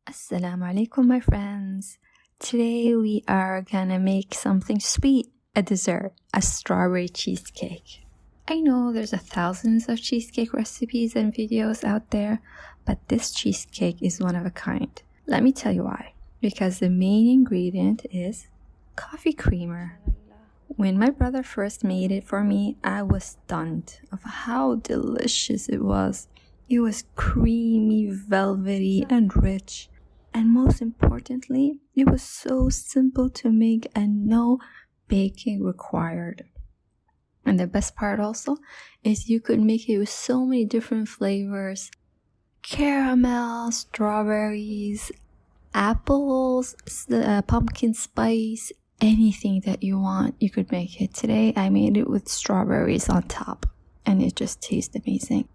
Assalamu alaikum, my friends. Today we are gonna make something sweet, a dessert, a strawberry cheesecake. I know there's thousands of cheesecake recipes and videos out there, but this cheesecake is one of a kind. Let me tell you why. Because the main ingredient is coffee creamer. When my brother first made it for me, I was stunned of how delicious it was. It was creamy, velvety, and rich. And most importantly, it was so simple to make and no baking required. And the best part also is you could make it with so many different flavors. Caramel, strawberries, apples, pumpkin spice, anything that you want, you could make it. Today I made it with strawberries on top and it just tastes amazing.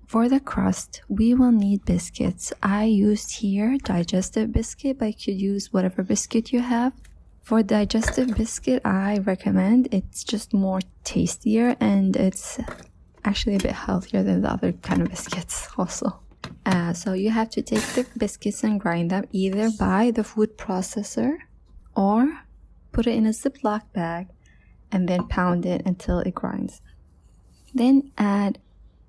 For the crust, we will need biscuits. I used here Digestive biscuit, but you could use whatever biscuit you have. For Digestive biscuit, I recommend it's just more tastier and it's actually a bit healthier than the other kind of biscuits also. So you have to take the biscuits and grind them either by the food processor or put it in a Ziploc bag and then pound it until it grinds. Then add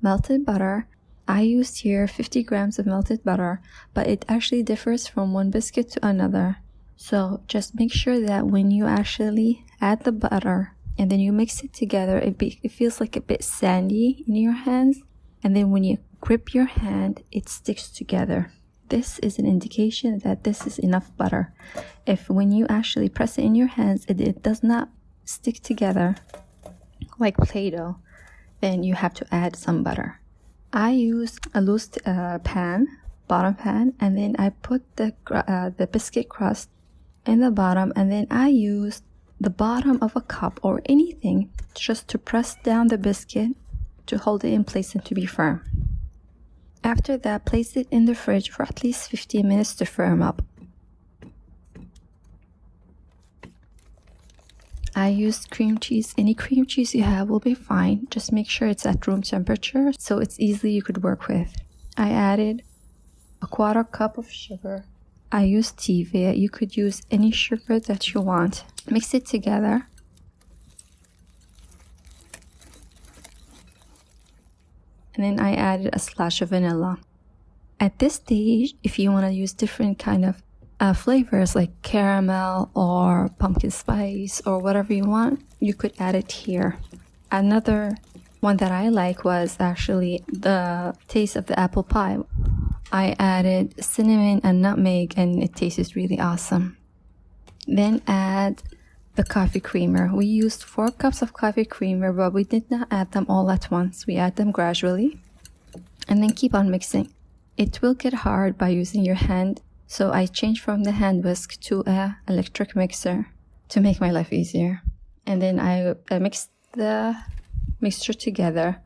melted butter. I used here 50 grams of melted butter, but it actually differs from one biscuit to another. So just make sure that when you actually add the butter and then you mix it together, it feels like a bit sandy in your hands. And then when you grip your hand, it sticks together. This is an indication that this is enough butter. If when you actually press it in your hands, it does not stick together like Play-Doh, then you have to add some butter. I used a loose bottom pan, and then I put the biscuit crust in the bottom, and then I used the bottom of a cup or anything just to press down the biscuit to hold it in place and to be firm. After that, place it in the fridge for at least 15 minutes to firm up. I used cream cheese. Any cream cheese you have will be fine. Just make sure it's at room temperature so it's easy you could work with. I added a 1/4 cup of sugar. I used stevia. You could use any sugar that you want. Mix it together. And then I added a splash of vanilla. At this stage, if you want to use different kind of flavors like caramel or pumpkin spice or whatever you want, you could add it here. Another one that I like was actually the taste of the apple pie. I added cinnamon and nutmeg and it tastes really awesome. Then add the coffee creamer. We used 4 cups of coffee creamer, but we did not add them all at once. We add them gradually and then keep on mixing. It will get hard by using your hand, so I changed from the hand whisk to an electric mixer to make my life easier. And then I mixed the mixture together,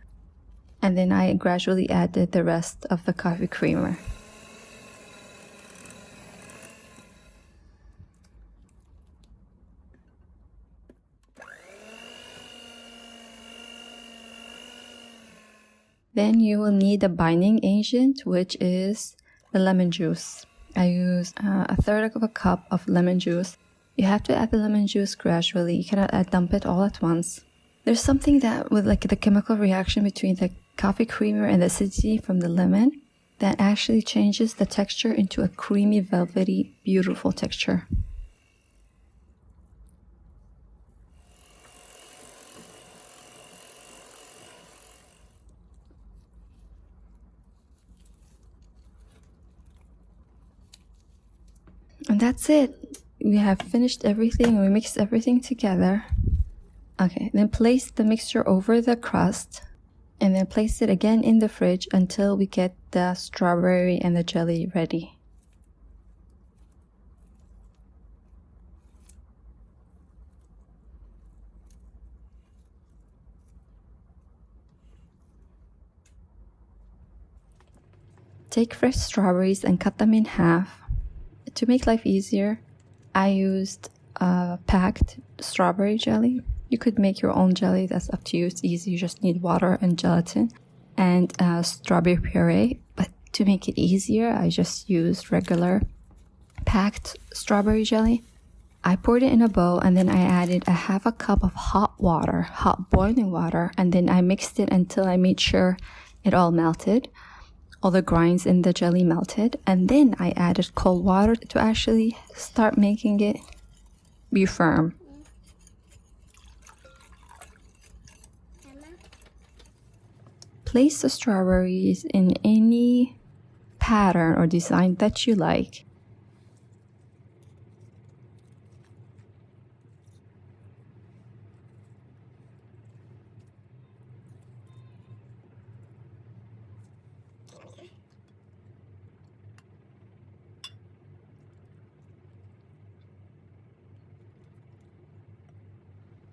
and then I gradually added the rest of the coffee creamer. Then you will need a binding agent, which is the lemon juice. I used 1/3 of a cup of lemon juice. You have to add the lemon juice gradually. You cannot dump it all at once. There's something that with like the chemical reaction between the coffee creamer and the acidity from the lemon that actually changes the texture into a creamy, velvety, beautiful texture. And that's it. We have finished everything. We mixed everything together. Okay, then place the mixture over the crust and then place it again in the fridge until we get the strawberry and the jelly ready. Take fresh strawberries and cut them in half. To make life easier, I used packed strawberry jelly. You could make your own jelly, that's up to you, it's easy, you just need water and gelatin and strawberry puree. But to make it easier, I just used regular packed strawberry jelly. I poured it in a bowl and then I added a half a cup of hot water, hot boiling water, and then I mixed it until I made sure it all melted. All the grinds in the jelly melted, and then I added cold water to actually start making it be firm. Place the strawberries in any pattern or design that you like.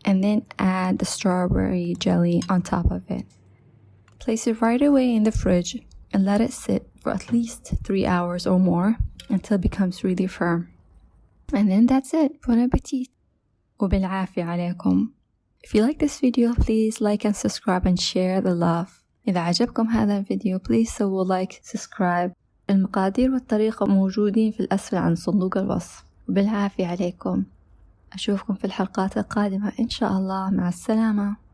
And then add the strawberry jelly on top of it. Place it right away in the fridge and let it sit for at least 3 hours or more until it becomes really firm. And then that's it. Bon appetit. وبالعافية عليكم. If you like this video, please like and subscribe and share the love. إذا عجبكم هذا الفيديو, please سووا like, subscribe. المقادير والطريقة موجودين في الأسفل عن صندوق الوصف. وبالعافية عليكم. أشوفكم في الحلقات القادمة إن شاء الله. مع السلامة.